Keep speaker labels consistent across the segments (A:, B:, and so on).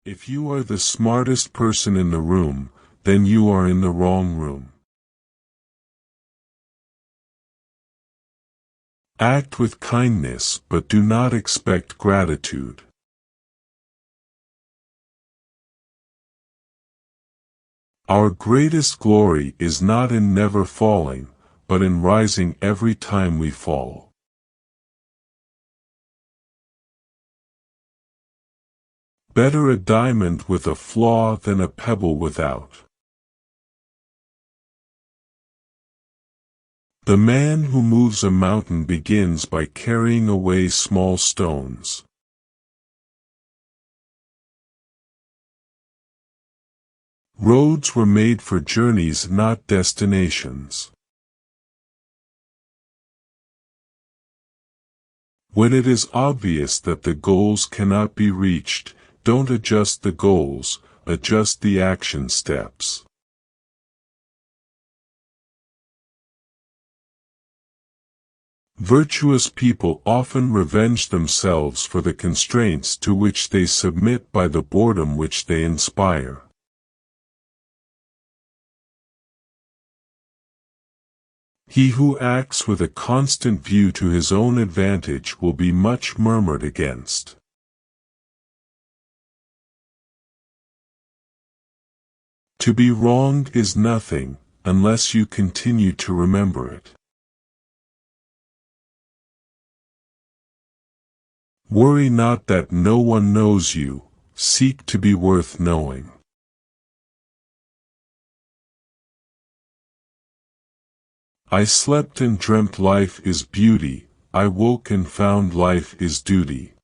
A: If you are the smartest person in the room, then you are in the wrong room. Act with kindness, but do not expect gratitude. Our greatest glory is not in never falling, but in rising every time we fall. Better a diamond with a flaw than a pebble without. The man who moves a mountain begins by carrying away small stones. Roads were made for journeys, not destinations. When it is obvious that the goals cannot be reached, don't adjust the goals, adjust the action steps. Virtuous people often revenge themselves for the constraints to which they submit by the boredom which they inspire. He who acts with a constant view to his own advantage will be much murmured against. To be wronged is nothing, unless you continue to remember it. Worry not that no one knows you, seek to be worth knowing. I slept and dreamt life is beauty, I woke and found life is duty.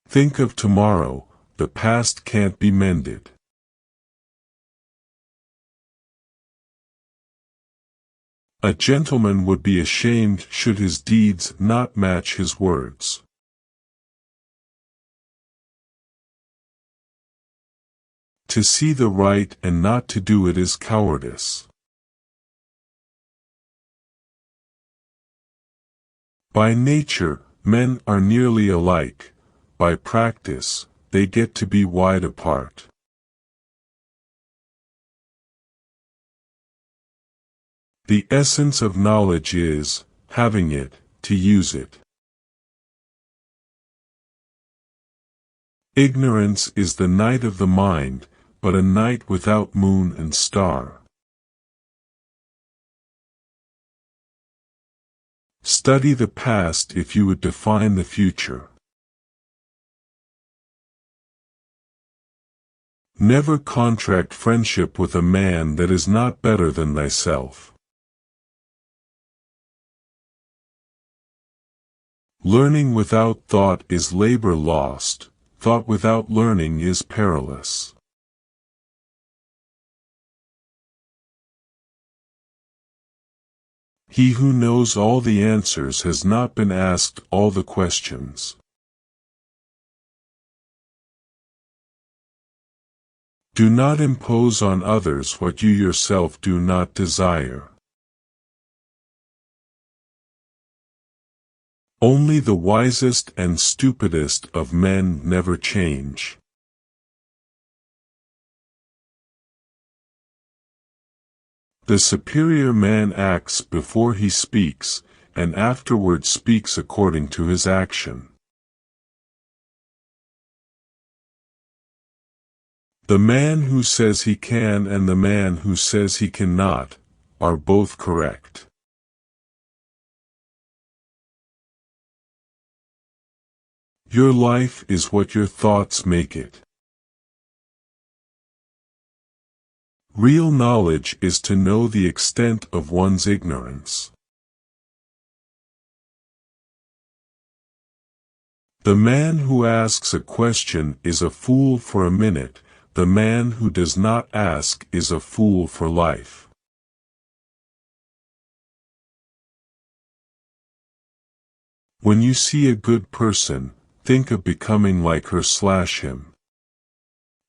A: Think of tomorrow, the past can't be mended. A gentleman would be ashamed should his deeds not match his words. To see the right and not to do it is cowardice. By nature, men are nearly alike. By practice, they get to be wide apart. The essence of knowledge is, having it, to use it. Ignorance is the night of the mind, but a night without moon and star. Study the past if you would define the future. Never contract friendship with a man that is not better than thyself. Learning without thought is labor lost, thought without learning is perilous. He who knows all the answers has not been asked all the questions. Do not impose on others what you yourself do not desire. Only the wisest and stupidest of men never change. The superior man acts before he speaks, and afterward speaks according to his action. The man who says he can and the man who says he cannot, are both correct. Your life is what your thoughts make it. Real knowledge is to know the extent of one's ignorance. The man who asks a question is a fool for a minute. The man who does not ask is a fool for life. When you see a good person, think of becoming like her/him.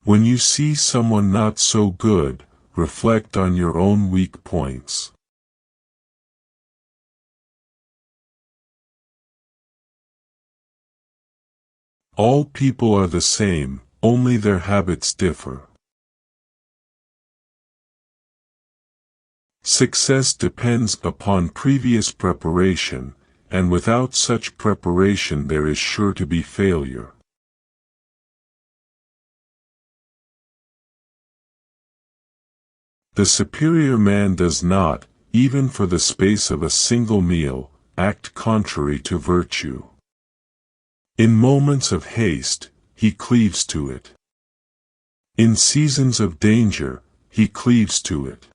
A: When you see someone not so good, reflect on your own weak points. All people are the same, only their habits differ. Success depends upon previous preparation, and without such preparation there is sure to be failure. The superior man does not, even for the space of a single meal, act contrary to virtue. In moments of haste, he cleaves to it. In seasons of danger, he cleaves to it.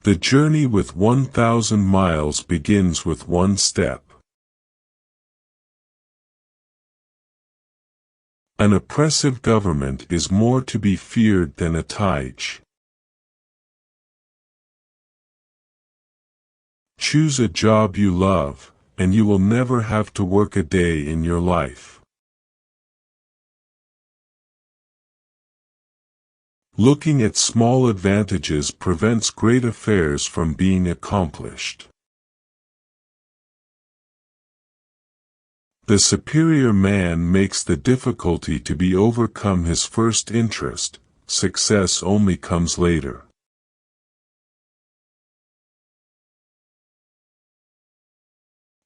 A: The journey with 1,000 miles begins with one step. An oppressive government is more to be feared than a tige. Choose a job you love, and you will never have to work a day in your life. Looking at small advantages prevents great affairs from being accomplished. The superior man makes the difficulty to be overcome his first interest, success only comes later.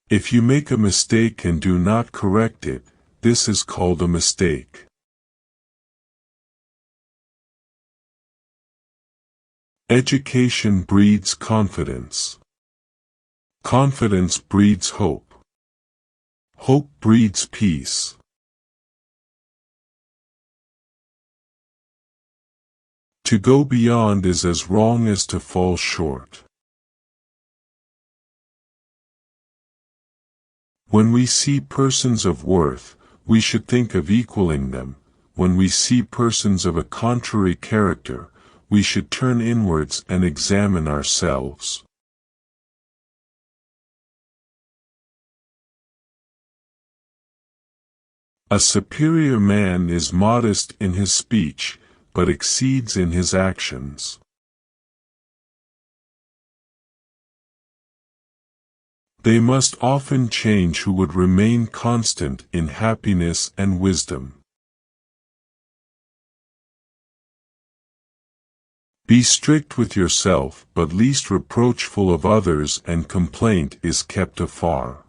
A: If you make a mistake and do not correct it, this is called a mistake. Education breeds confidence. Confidence breeds hope. Hope breeds peace. To go beyond is as wrong as to fall short. When we see persons of worth, we should think of equaling them. When we see persons of a contrary character, we should turn inwards and examine ourselves. A superior man is modest in his speech, but exceeds in his actions. They must often change who would remain constant in happiness and wisdom. Be strict with yourself, but least reproachful of others, and complaint is kept afar.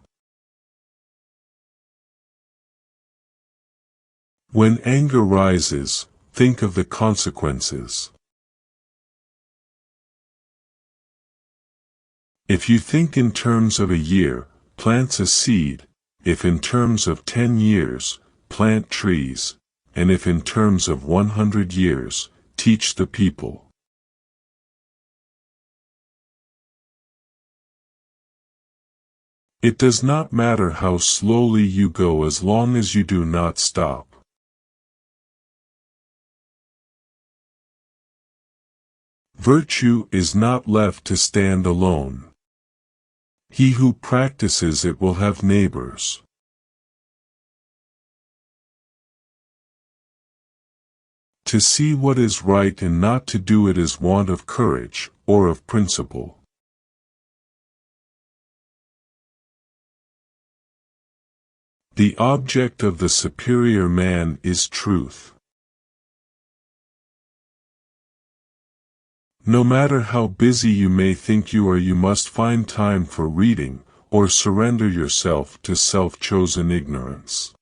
A: When anger rises, think of the consequences. If you think in terms of a year, plant a seed; if in terms of 10 years, plant trees; and if in terms of 100 years, teach the people. It does not matter how slowly you go as long as you do not stop. Virtue is not left to stand alone. He who practices it will have neighbors. To see what is right and not to do it is want of courage, or of principle. The object of the superior man is truth. No matter how busy you may think you are, you must find time for reading, or surrender yourself to self-chosen ignorance.